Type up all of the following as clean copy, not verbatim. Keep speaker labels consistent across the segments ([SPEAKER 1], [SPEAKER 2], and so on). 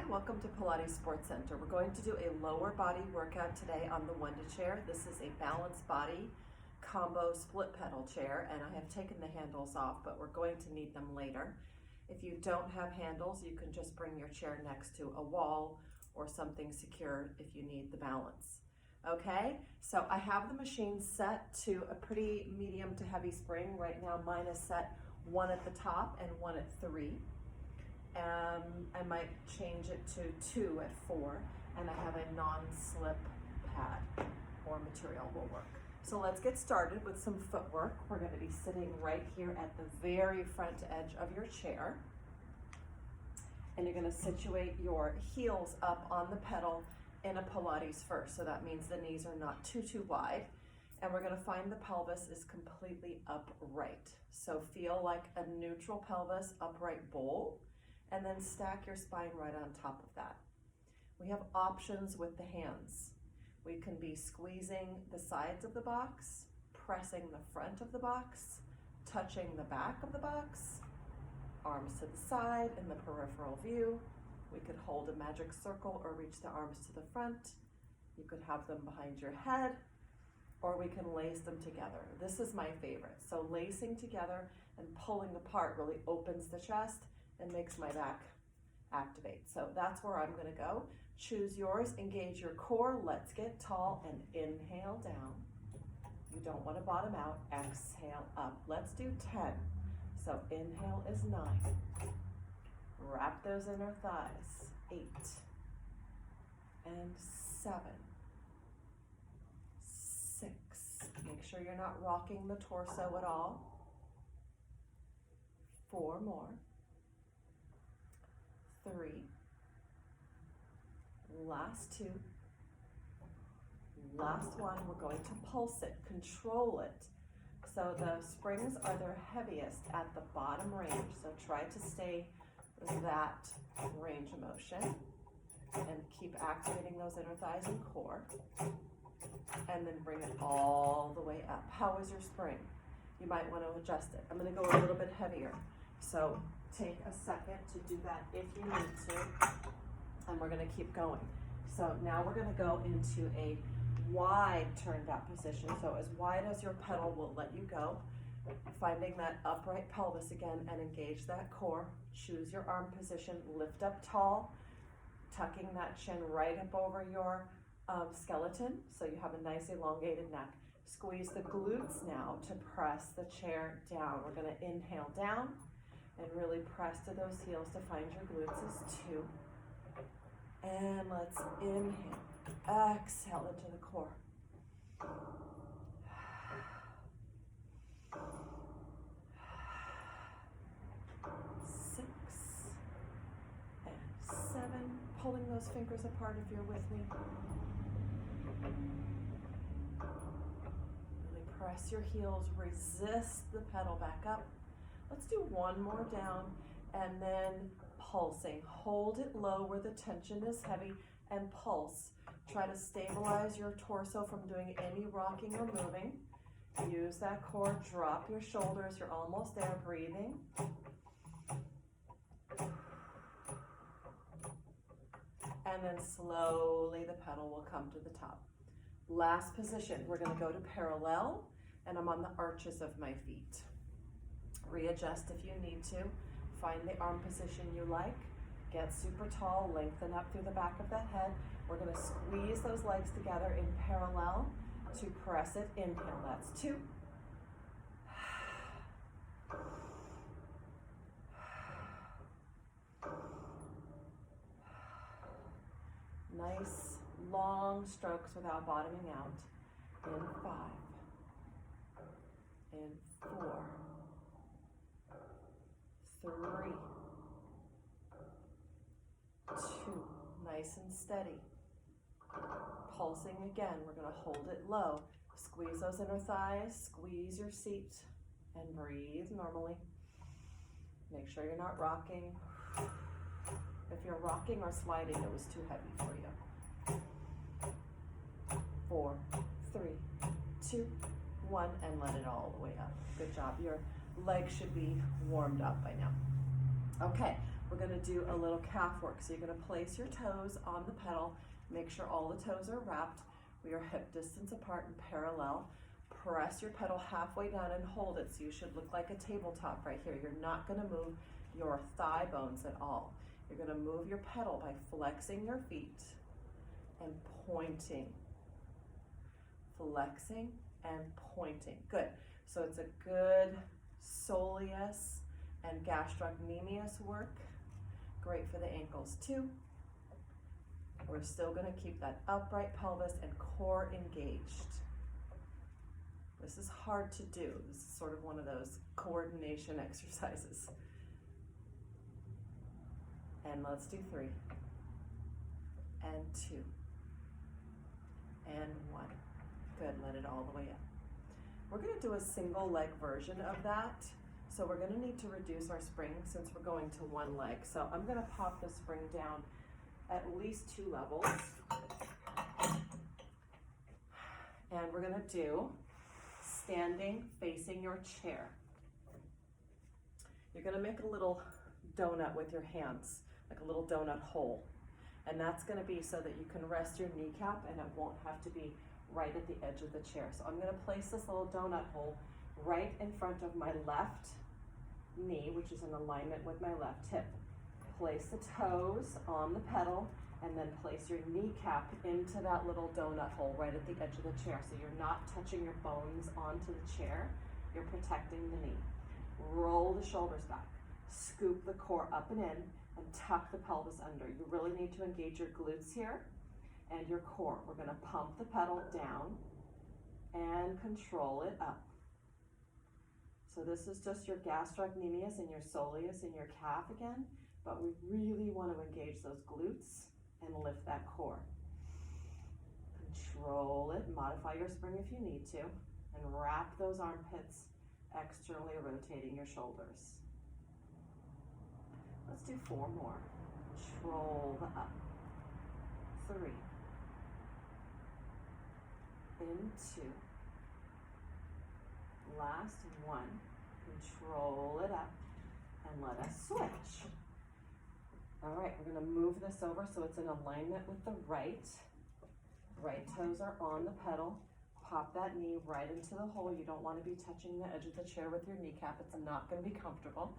[SPEAKER 1] welcome to Pilates Sports Center. We're going to do a lower body workout today on the Wunda chair. This is a balanced body combo split pedal chair, and I have taken the handles off, but we're going to need them later. If you don't have handles, you can just bring your chair next to a wall or something secure if you need the balance. Okay, so I have the machine set to a pretty medium to heavy spring. Right now mine is set 1 at the top and 1 at 3. I might change it to 2 at 4, and I have a non-slip pad or material will work. So let's get started with some footwork. We're going to be sitting right here at the very front edge of your chair, and you're going to situate your heels up on the pedal in a Pilates first. So that means the knees are not too wide, and we're going to find the pelvis is completely upright. So feel like a neutral pelvis, upright bowl, and then stack your spine right on top of that. We have options with the hands. We can be squeezing the sides of the box, pressing the front of the box, touching the back of the box, arms to the side in the peripheral view. We could hold a magic circle or reach the arms to the front. You could have them behind your head, or we can lace them together. This is my favorite. So lacing together and pulling apart really opens the chest and makes my back activate. So that's where I'm gonna go. Choose yours, engage your core. Let's get tall and inhale down. You don't wanna bottom out, exhale up. Let's do 10. So inhale is 9. Wrap those inner thighs, 8 and 7, 6. Make sure you're not rocking the torso at all. 4 more. 3, last 2, last 1. We're going to pulse it, control it. So the springs are their heaviest at the bottom range, so try to stay that range of motion and keep activating those inner thighs and core, and then bring it all the way up. How is your spring? You might want to adjust it. I'm going to go a little bit heavier, so take a second to do that if you need to, and we're going to keep going. So now we're going to go into a wide turned out position, so as wide as your pedal will let you go. Finding that upright pelvis again and engage that core. Choose your arm position, lift up tall, tucking that chin right up over your skeleton so you have a nice elongated neck. Squeeze the glutes now to press the chair down. We're going to inhale down and really press to those heels to find your glutes is 2. And let's inhale, exhale into the core. 6 and 7. Pulling those fingers apart if you're with me. Really press your heels, resist the pedal back up. Let's do 1 more down, and then pulsing. Hold it low where the tension is heavy and pulse. Try to stabilize your torso from doing any rocking or moving. Use that core, drop your shoulders. You're almost there, breathing. And then slowly the pedal will come to the top. Last position, we're gonna go to parallel, and I'm on the arches of my feet. Readjust if you need to. Find the arm position you like. Get super tall, lengthen up through the back of the head. We're going to squeeze those legs together in parallel to press it. Inhale, that's 2. Nice long strokes without bottoming out. In 5, in 4, 3, 2, nice and steady. Pulsing again, we're going to hold it low. Squeeze those inner thighs, squeeze your seat, and breathe normally. Make sure you're not rocking. If you're rocking or sliding, it was too heavy for you. 4, 3, 2, 1, and let it all the way up. Good job. Your legs should be warmed up by now. Okay, we're gonna do a little calf work. So you're gonna place your toes on the pedal, make sure all the toes are wrapped. We are hip distance apart and parallel. Press your pedal halfway down and hold it, so you should look like a tabletop right here. You're not gonna move your thigh bones at all. You're gonna move your pedal by flexing your feet and pointing. Flexing and pointing. Good. So it's a good soleus and gastrocnemius work. Great for the ankles too. We're still going to keep that upright pelvis and core engaged. This is hard to do. This is sort of one of those coordination exercises. And let's do 3 and 2 and 1. Good, let it all the way up. We're going to do a single leg version of that. So we're going to need to reduce our spring since we're going to one leg. So I'm going to pop the spring down at least 2 levels. And we're going to do standing facing your chair. You're going to make a little donut with your hands, like a little donut hole. And that's going to be so that you can rest your kneecap and it won't have to be right at the edge of the chair. So I'm going to place this little donut hole right in front of my left knee, which is in alignment with my left hip. Place the toes on the pedal and then place your kneecap into that little donut hole right at the edge of the chair. So you're not touching your bones onto the chair, you're protecting the knee. Roll the shoulders back, scoop the core up and in, and tuck the pelvis under. You really need to engage your glutes here and your core. We're going to pump the pedal down and control it up. So this is just your gastrocnemius and your soleus and your calf again, but we really want to engage those glutes and lift that core. Control it, modify your spring if you need to, and wrap those armpits, externally rotating your shoulders. Let's do 4 more. Control the up. 3. Into. Last 1. Control it up and let us switch. All right, we're going to move this over so it's in alignment with the right. Right toes are on the pedal. Pop that knee right into the hole. You don't want to be touching the edge of the chair with your kneecap. It's not going to be comfortable.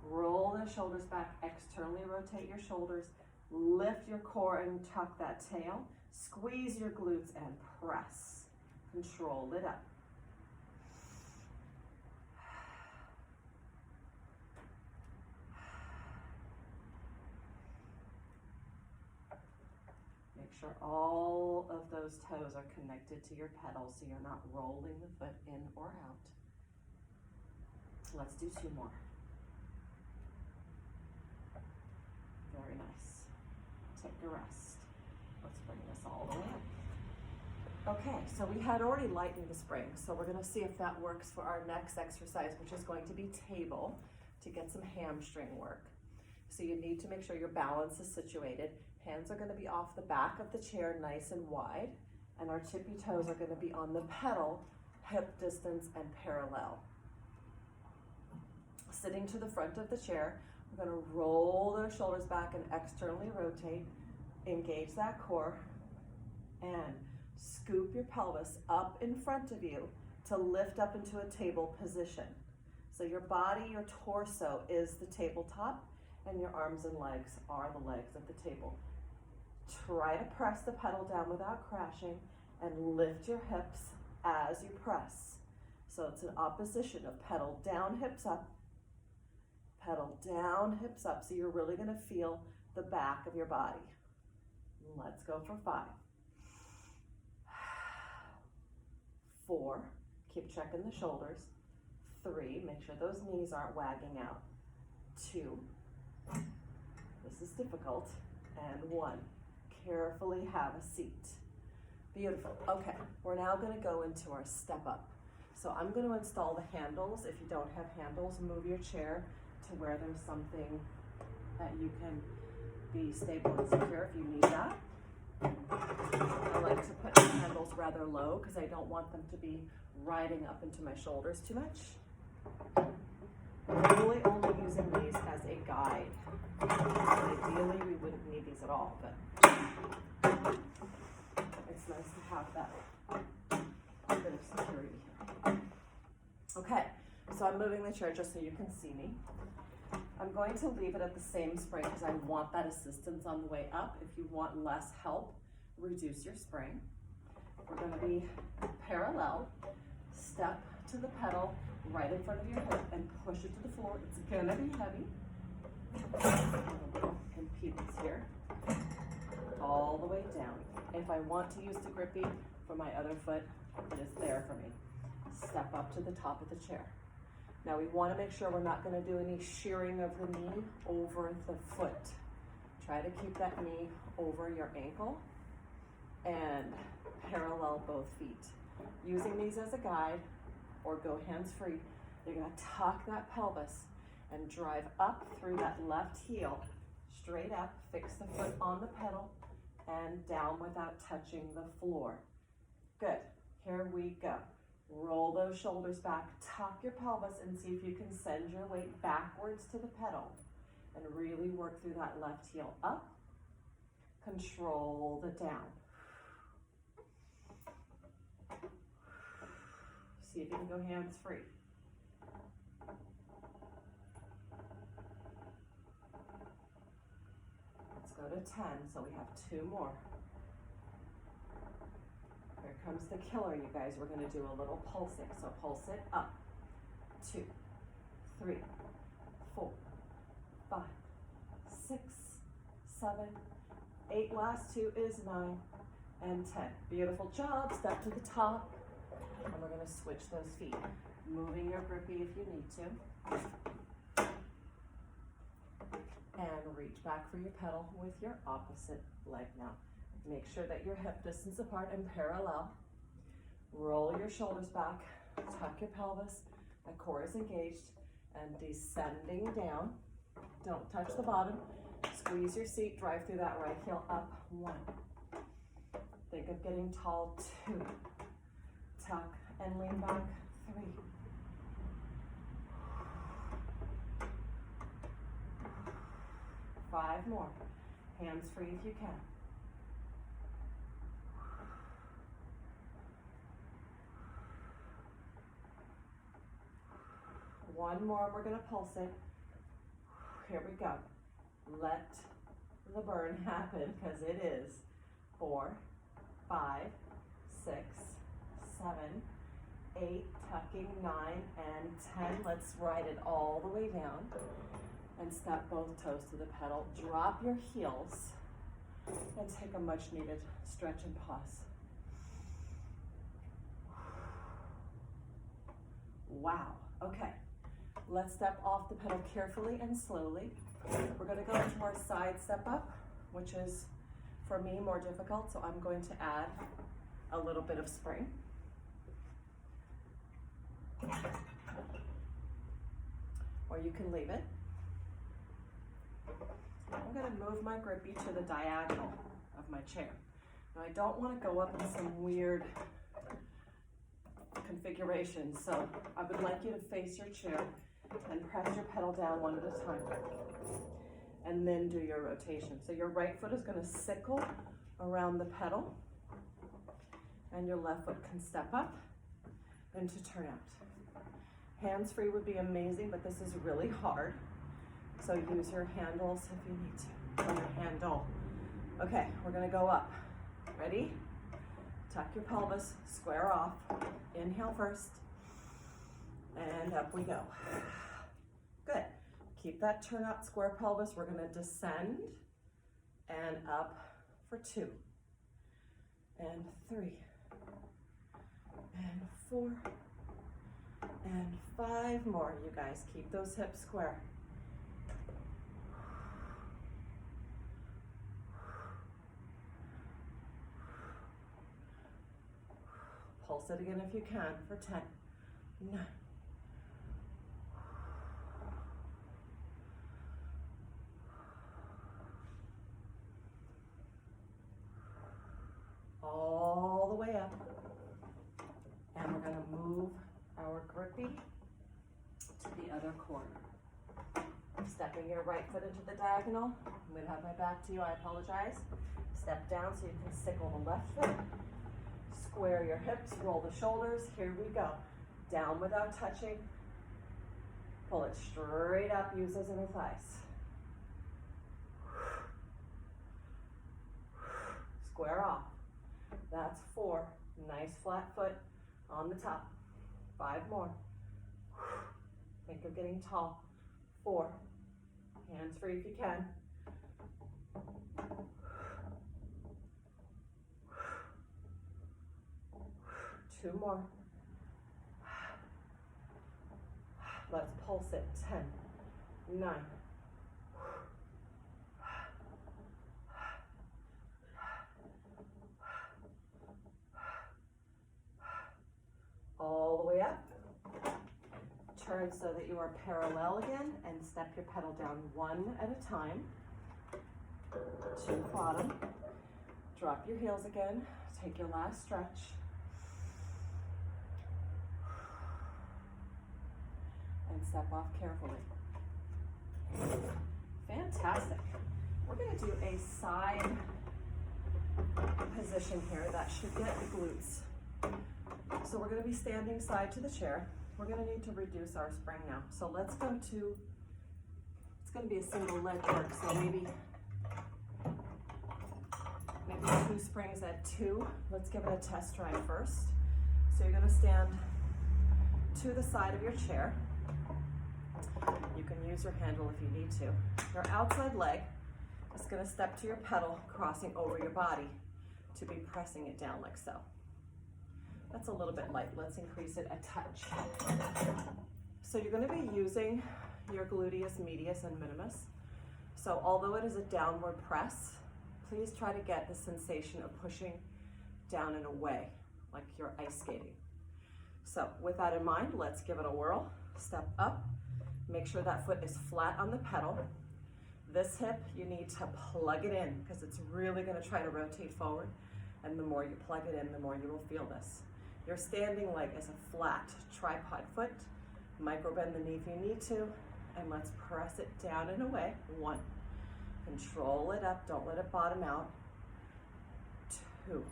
[SPEAKER 1] Roll the shoulders back, externally rotate your shoulders, lift your core and tuck that tail, squeeze your glutes and press. Control it up. Make sure all of those toes are connected to your pedal so you're not rolling the foot in or out. Let's do 2 more. Very nice. Take a rest. Let's bring this all the way up. Okay, so we had already lightened the spring, so we're going to see if that works for our next exercise, which is going to be table, to get some hamstring work. So you need to make sure your balance is situated. Hands are going to be off the back of the chair nice and wide, and our tippy toes are going to be on the pedal, hip distance and parallel. Sitting to the front of the chair, we're going to roll those shoulders back and externally rotate, engage that core, and scoop your pelvis up in front of you to lift up into a table position. So your body, your torso is the tabletop, and your arms and legs are the legs at the table. Try to press the pedal down without crashing and lift your hips as you press. So it's an opposition of pedal down, hips up, pedal down, hips up. So you're really going to feel the back of your body. Let's go for 5. 4, keep checking the shoulders. 3, make sure those knees aren't wagging out. 2, this is difficult. And 1, carefully have a seat. Beautiful. Okay, we're now going to go into our step up. So I'm going to install the handles. If you don't have handles, move your chair to where there's something that you can be stable and secure if you need that. I like to put the handles rather low because I don't want them to be riding up into my shoulders too much. I'm really only using these as a guide. Ideally, we wouldn't need these at all, but it's nice to have that bit of security here. Okay, so I'm moving the chair just so you can see me. I'm going to leave it at the same spring because I want that assistance on the way up. If you want less help, reduce your spring. We're going to be parallel. Step to the pedal right in front of your hip and push it to the floor. It's going to be heavy. A little impedance here. All the way down. If I want to use the grippy for my other foot, it is there for me. Step up to the top of the chair. Now we want to make sure we're not going to do any shearing of the knee over the foot. Try to keep that knee over your ankle and parallel both feet. Using these as a guide or go hands-free, you're going to tuck that pelvis and drive up through that left heel, straight up, fix the foot on the pedal and down without touching the floor. Good. Here we go. Roll those shoulders back, tuck your pelvis and see if you can send your weight backwards to the pedal and really work through that left heel up. Control the down. See if you can go hands-free. Let's go to 10, so we have 2 more. Here comes the killer, you guys. We're going to do a little pulsing. So pulse it up. 2, 3, 4, 5, 6, 7, 8. Last 2 is 9 and 10. Beautiful job. Step to the top. And we're going to switch those feet. Moving your grippy if you need to. And reach back for your pedal with your opposite leg now. Make sure that you're hip distance apart and parallel. Roll your shoulders back, tuck your pelvis, the core is engaged, and descending down. Don't touch the bottom. Squeeze your seat, drive through that right heel up. 1. Think of getting tall. 2. Tuck and lean back. 3. 5 more. Hands free if you can. 1 more, we're going to pulse it. Here we go. Let the burn happen because it is. 4, 5, 6, 7, 8, tucking 9 and 10. Let's ride it all the way down and step both toes to the pedal. Drop your heels and take a much needed stretch and pause. Wow, okay. Let's step off the pedal carefully and slowly. We're going to go into our side step up, which is, for me, more difficult, so I'm going to add a little bit of spring. Or you can leave it. I'm going to move my grippy to the diagonal of my chair. Now I don't want to go up in some weird configuration, so I would like you to face your chair and press your pedal down one at a time, and then do your rotation. So your right foot is going to sickle around the pedal, and your left foot can step up and to turn out. Hands free would be amazing, but this is really hard. So use your handles if you need to, or your handle. Okay, we're going to go up. Ready? Tuck your pelvis, square off. Inhale first, and up we go. Good. Keep that turnout square pelvis. We're going to descend and up for 2, and 3, and 4, and 5 more. You guys keep those hips square. Pulse it again if you can for 10, 9, all the way up. And we're going to move our grippy to the other corner. Stepping your right foot into the diagonal. I'm gonna have my back to you, I apologize. Step down so you can sickle the left foot. Square your hips, roll the shoulders. Here we go. Down without touching. Pull it straight up, use those inner thighs. Square off. That's 4. Nice flat foot on the top. 5 more. Think of getting tall. 4. Hands free if you can. 2 more. Let's pulse it. 10, 9. All the way up. Turn so that you are parallel again and step your pedal down 1 at a time to the bottom. Drop your heels again. Take your last stretch. And step off carefully. Fantastic. We're going to do a side position here that should get the glutes. So we're going to be standing side to the chair. We're going to need to reduce our spring now. So let's go to, it's going to be a single leg work, so maybe 2 springs at 2. Let's give it a test try first. So you're going to stand to the side of your chair. You can use your handle if you need to. Your outside leg is going to step to your pedal, crossing over your body to be pressing it down like so. That's a little bit light. Let's increase it a touch. So you're going to be using your gluteus medius and minimus. So although it is a downward press, please try to get the sensation of pushing down and away, like you're ice skating. So with that in mind, let's give it a whirl. Step up. Make sure that foot is flat on the pedal. This hip, you need to plug it in because it's really going to try to rotate forward. And the more you plug it in, the more you will feel this. Your standing leg is a flat tripod foot. Micro bend the knee if you need to. And let's press it down and away. 1. Control it up. Don't let it bottom out. 2.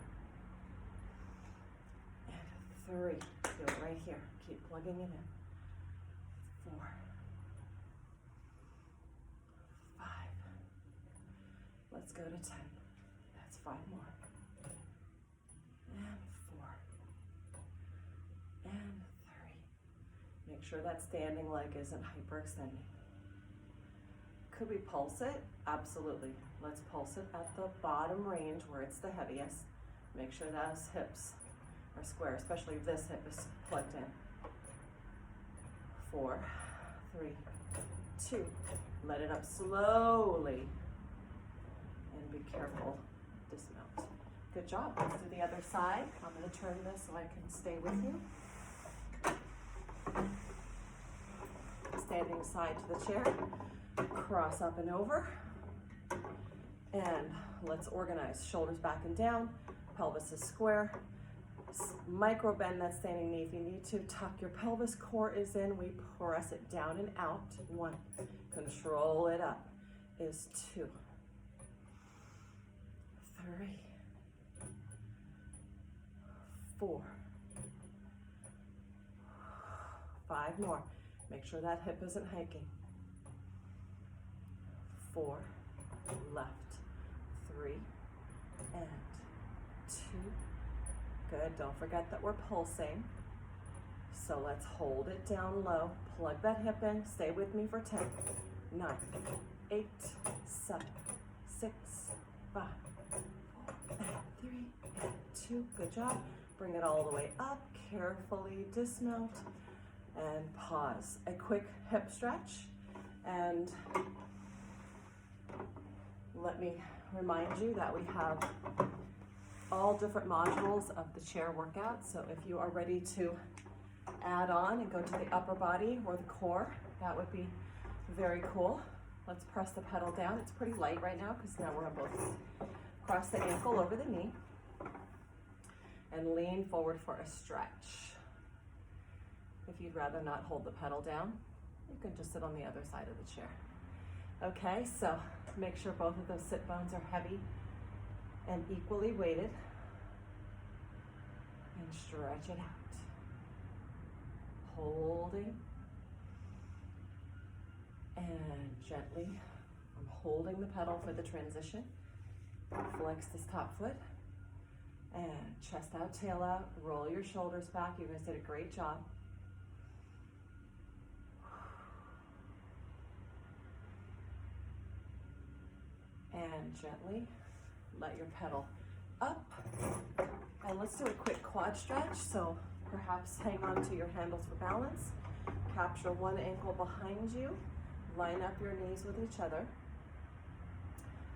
[SPEAKER 1] And 3. Feel it right here. Keep plugging it in. 4. 5. Let's go to 10. That's 5 more. And 4. And 3. Make sure that standing leg isn't hyperextending. Could we pulse it? Absolutely. Let's pulse it at the bottom range where it's the heaviest. Make sure those hips are square, especially if this hip is plugged in. 4, 3, 2. Let it up slowly. And be careful. Dismount. Good job. Let's do the other side. I'm going to turn this so I can stay with you. Standing side to the chair. Cross up and over. And let's organize. Shoulders back and down. Pelvis is square. Micro bend that standing knee if you need to. Tuck your pelvis. Core is in. We press it down and out. 1. Control it up. Is 2. 3. 4. 5 more. Make sure that hip isn't hiking. 4. Left. 3. And 2. Good. Don't forget that we're pulsing. So let's hold it down low. Plug that hip in. Stay with me for 10, 9, 8, 7, 6, 5, 4, and 3, and 2. Good job. Bring it all the way up. Carefully dismount and pause. A quick hip stretch. And let me remind you that we have all different modules of the chair workout. So if you are ready to add on and go to the upper body or the core, that would be very cool. Let's press the pedal down. It's pretty light right now because now we're on both feet. Cross the ankle over the knee and lean forward for a stretch. If you'd rather not hold the pedal down, You can just sit on the other side of the chair. Okay, so make sure both of those sit bones are heavy and equally weighted. And stretch it out. Holding. And gently, I'm holding the pedal for the transition. Flex this top foot. And chest out, tail out. Roll your shoulders back. You guys did a great job. And gently let your pedal up. And let's do a quick quad stretch. So perhaps hang on to your handles for balance. Capture one ankle behind you. Line up your knees with each other.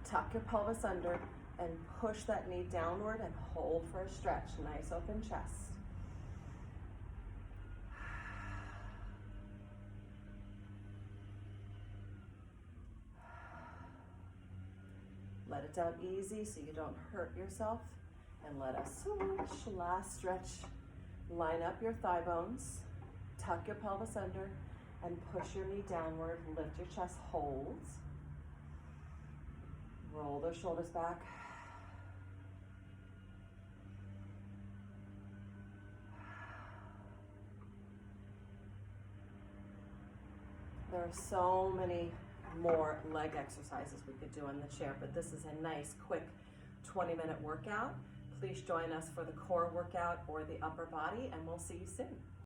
[SPEAKER 1] Tuck your pelvis under and push that knee downward and hold for a stretch. Nice open chest. Let it down easy so you don't hurt yourself. And let us switch. Last stretch. Line up your thigh bones. Tuck your pelvis under and push your knee downward. Lift your chest. Hold. Roll those shoulders back. There are so many more leg exercises we could do on the chair, but this is a nice, quick 20-minute workout. Please join us for the core workout or the upper body, and we'll see you soon.